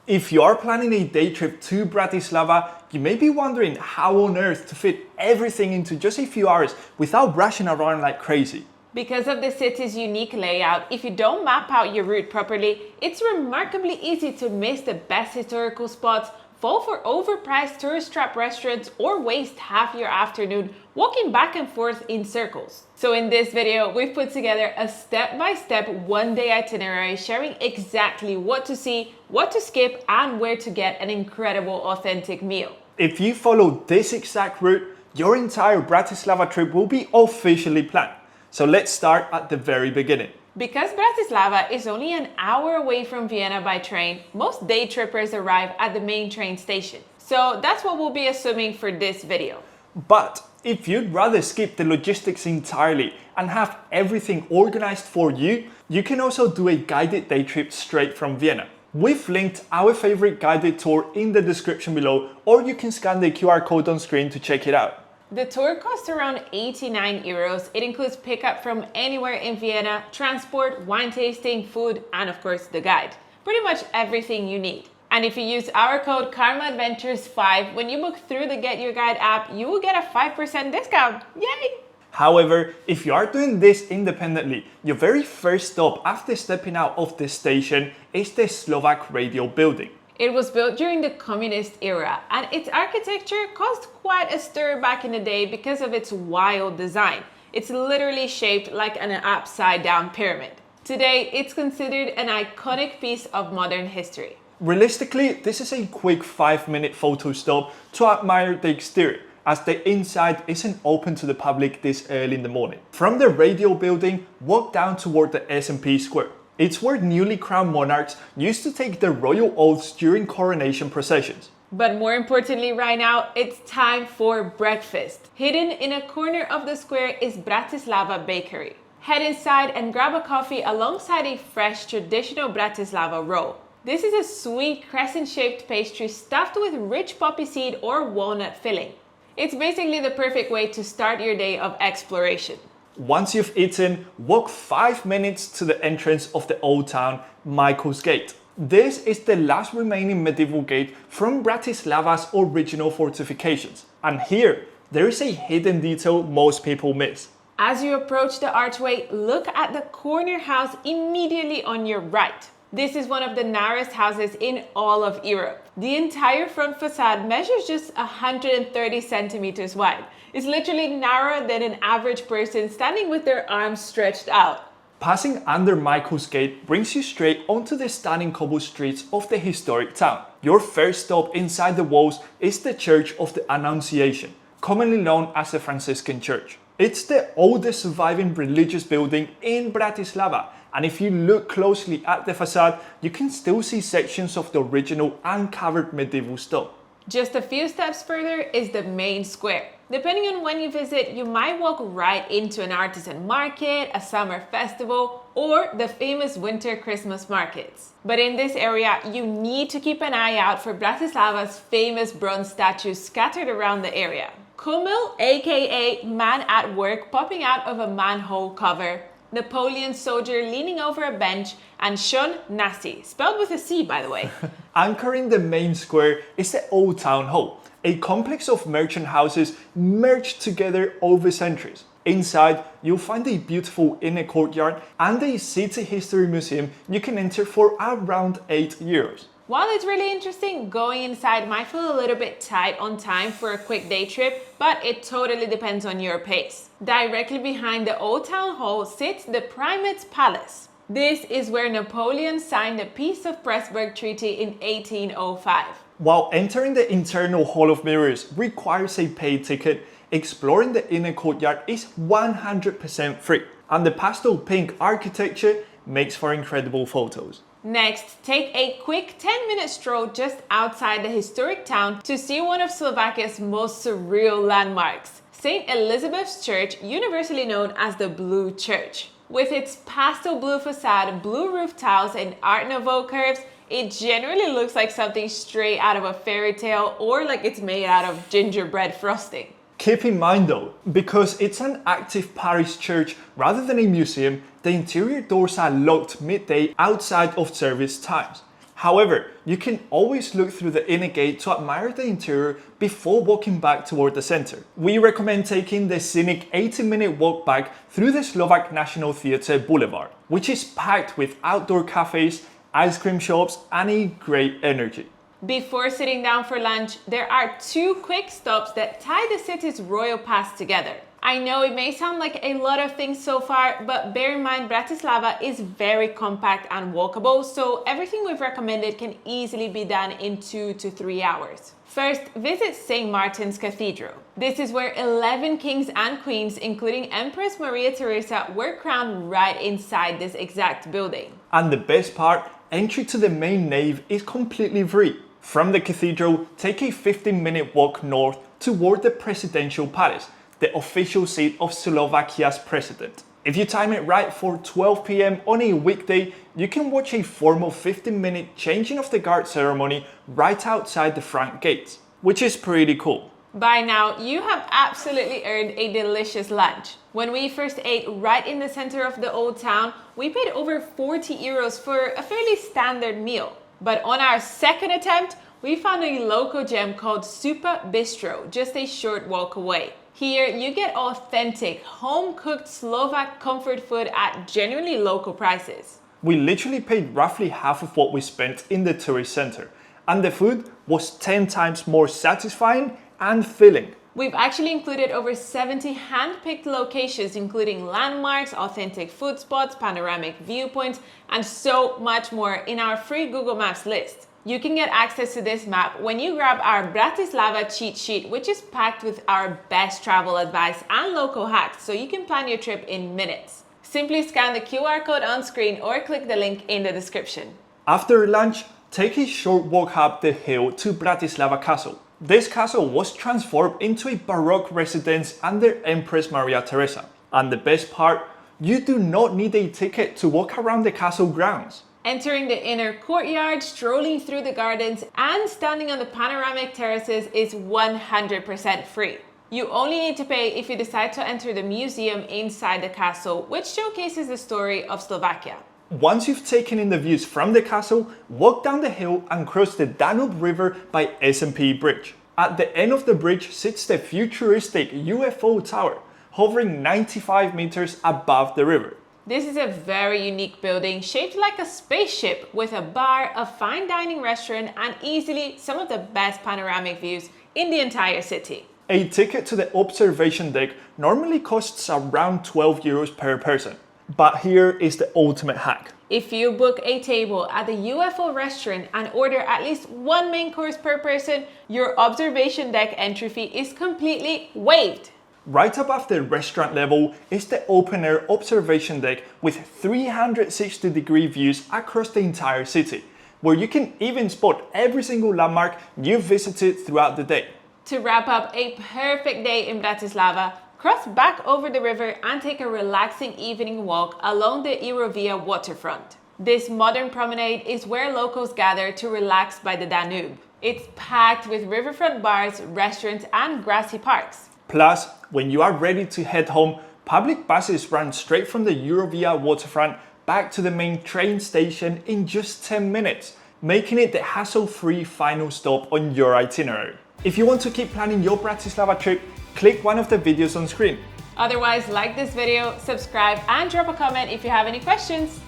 If you are planning a day trip to Bratislava, you may be wondering how on earth to fit everything into just a few hours without rushing around like crazy. Because of the city's unique layout, if you don't map out your route properly, it's remarkably easy to miss the best historical spots, fall for overpriced tourist trap restaurants, or waste half your afternoon walking back and forth in circles. So in this video, we've put together a step-by-step one-day itinerary sharing exactly what to see, what to skip, and where to get an incredible authentic meal. If you follow this exact route, your entire Bratislava trip will be officially planned. So let's start at the very beginning. Because Bratislava is only an hour away from Vienna by train, most day trippers arrive at the main train station. So that's what we'll be assuming for this video. But if you'd rather skip the logistics entirely and have everything organized for you, you can also do a guided day trip straight from Vienna. We've linked our favorite guided tour in the description below, or you can scan the QR code on screen to check it out. The tour costs around 89 euros. It includes pickup from anywhere in Vienna, transport, wine tasting, food, and of course the guide. Pretty much everything you need. And if you use our code KARMAADVENTURES5 when you book through the Get Your Guide app, you will get a 5% discount. Yay! However, if you are doing this independently, your very first stop after stepping out of the station is the Slovak radio building. It was built during the communist era, and its architecture caused quite a stir back in the day because of its wild design. It's literally shaped like an upside-down pyramid. Today, it's considered an iconic piece of modern history. Realistically, this is a quick 5-minute photo stop to admire the exterior, as the inside isn't open to the public this early in the morning. From the radio building, walk down toward the S&P Square. It's where newly crowned monarchs used to take their royal oaths during coronation processions. But more importantly right now, it's time for breakfast. Hidden in a corner of the square is Bratislava Bakery. Head inside and grab a coffee alongside a fresh traditional Bratislava roll. This is a sweet crescent-shaped pastry stuffed with rich poppy seed or walnut filling. It's basically the perfect way to start your day of exploration. Once you've eaten, walk 5 minutes to the entrance of the old town, Michael's Gate. This is the last remaining medieval gate from Bratislava's original fortifications. And here, there is a hidden detail most people miss. As you approach the archway, look at the corner house immediately on your right. This is one of the narrowest houses in all of Europe. The entire front facade measures just 130 centimeters wide. It's literally narrower than an average person standing with their arms stretched out. Passing under Michael's Gate brings you straight onto the stunning cobble streets of the historic town. Your first stop inside the walls is the Church of the Annunciation, commonly known as the Franciscan Church. It's the oldest surviving religious building in Bratislava, and if you look closely at the facade, you can still see sections of the original uncovered medieval stone. Just a few steps further is the main square. Depending on when you visit, you might walk right into an artisan market, a summer festival, or the famous winter Christmas markets. But in this area, you need to keep an eye out for Bratislava's famous bronze statues scattered around the area. Kummel, aka man at work popping out of a manhole cover, Napoleon soldier leaning over a bench, and Shon Nasi, spelled with a C by the way. Anchoring the main square is the Old Town Hall, a complex of merchant houses merged together over centuries. Inside, you'll find a beautiful inner courtyard and a city history museum you can enter for around 8 euros. While it's really interesting, going inside might feel a little bit tight on time for a quick day trip, but it totally depends on your pace. Directly behind the Old Town Hall sits the Primate's Palace. This is where Napoleon signed the Peace of Pressburg Treaty in 1805. While entering the internal Hall of Mirrors requires a paid ticket, exploring the inner courtyard is 100% free, and the pastel pink architecture makes for incredible photos. Next, take a quick 10-minute stroll just outside the historic town to see one of Slovakia's most surreal landmarks, St. Elizabeth's Church, universally known as the Blue Church. With its pastel blue facade, blue roof tiles, and Art Nouveau curves, it generally looks like something straight out of a fairy tale or like it's made out of gingerbread frosting. Keep in mind though, because it's an active parish church rather than a museum, the interior doors are locked midday outside of service times. However, you can always look through the inner gate to admire the interior before walking back toward the center. We recommend taking the scenic 80-minute walk back through the Slovak National Theatre Boulevard, which is packed with outdoor cafes, ice cream shops, and a great energy. Before sitting down for lunch, there are 2 quick stops that tie the city's royal past together. I know it may sound like a lot of things so far, but bear in mind Bratislava is very compact and walkable, so everything we've recommended can easily be done in 2 to 3 hours. First, visit St. Martin's Cathedral. This is where 11 kings and queens, including Empress Maria Theresa, were crowned right inside this exact building. And the best part, entry to the main nave is completely free. From the cathedral, take a 15-minute walk north toward the Presidential Palace, the official seat of Slovakia's president. If you time it right for 12 p.m. on a weekday, you can watch a formal 15-minute changing of the guard ceremony right outside the front gates, which is pretty cool. By now, you have absolutely earned a delicious lunch. When we first ate right in the center of the old town, we paid over 40 euros for a fairly standard meal. But on our second attempt, we found a local gem called Super Bistro, just a short walk away. Here, you get authentic, home-cooked Slovak comfort food at genuinely local prices. We literally paid roughly half of what we spent in the tourist center, and the food was 10 times more satisfying and filling. We've actually included over 70 hand-picked locations, including landmarks, authentic food spots, panoramic viewpoints, and so much more in our free Google Maps list. You can get access to this map when you grab our Bratislava cheat sheet, which is packed with our best travel advice and local hacks, so you can plan your trip in minutes. Simply scan the QR code on screen or click the link in the description. After lunch, take a short walk up the hill to Bratislava Castle. This castle was transformed into a Baroque residence under Empress Maria Theresa. And the best part, you do not need a ticket to walk around the castle grounds. Entering the inner courtyard, strolling through the gardens, and standing on the panoramic terraces is 100% free. You only need to pay if you decide to enter the museum inside the castle, which showcases the story of Slovakia. Once you've taken in the views from the castle, walk down the hill and cross the Danube River by S&P Bridge. At the end of the bridge sits the futuristic UFO tower, hovering 95 meters above the river. This is a very unique building shaped like a spaceship with a bar, a fine dining restaurant, and easily some of the best panoramic views in the entire city. A ticket to the observation deck normally costs around 12 euros per person. But here is the ultimate hack. If you book a table at the UFO restaurant and order at least 1 main course per person, your observation deck entry fee is completely waived. Right above the restaurant level is the open-air observation deck with 360-degree views across the entire city, where you can even spot every single landmark you've visited throughout the day. To wrap up a perfect day in Bratislava, cross back over the river and take a relaxing evening walk along the Eurovia waterfront. This modern promenade is where locals gather to relax by the Danube. It's packed with riverfront bars, restaurants, and grassy parks. Plus, when you are ready to head home, public buses run straight from the Eurovia waterfront back to the main train station in just 10 minutes, making it the hassle-free final stop on your itinerary. If you want to keep planning your Bratislava trip, click one of the videos on screen. Otherwise, like this video, subscribe, and drop a comment if you have any questions.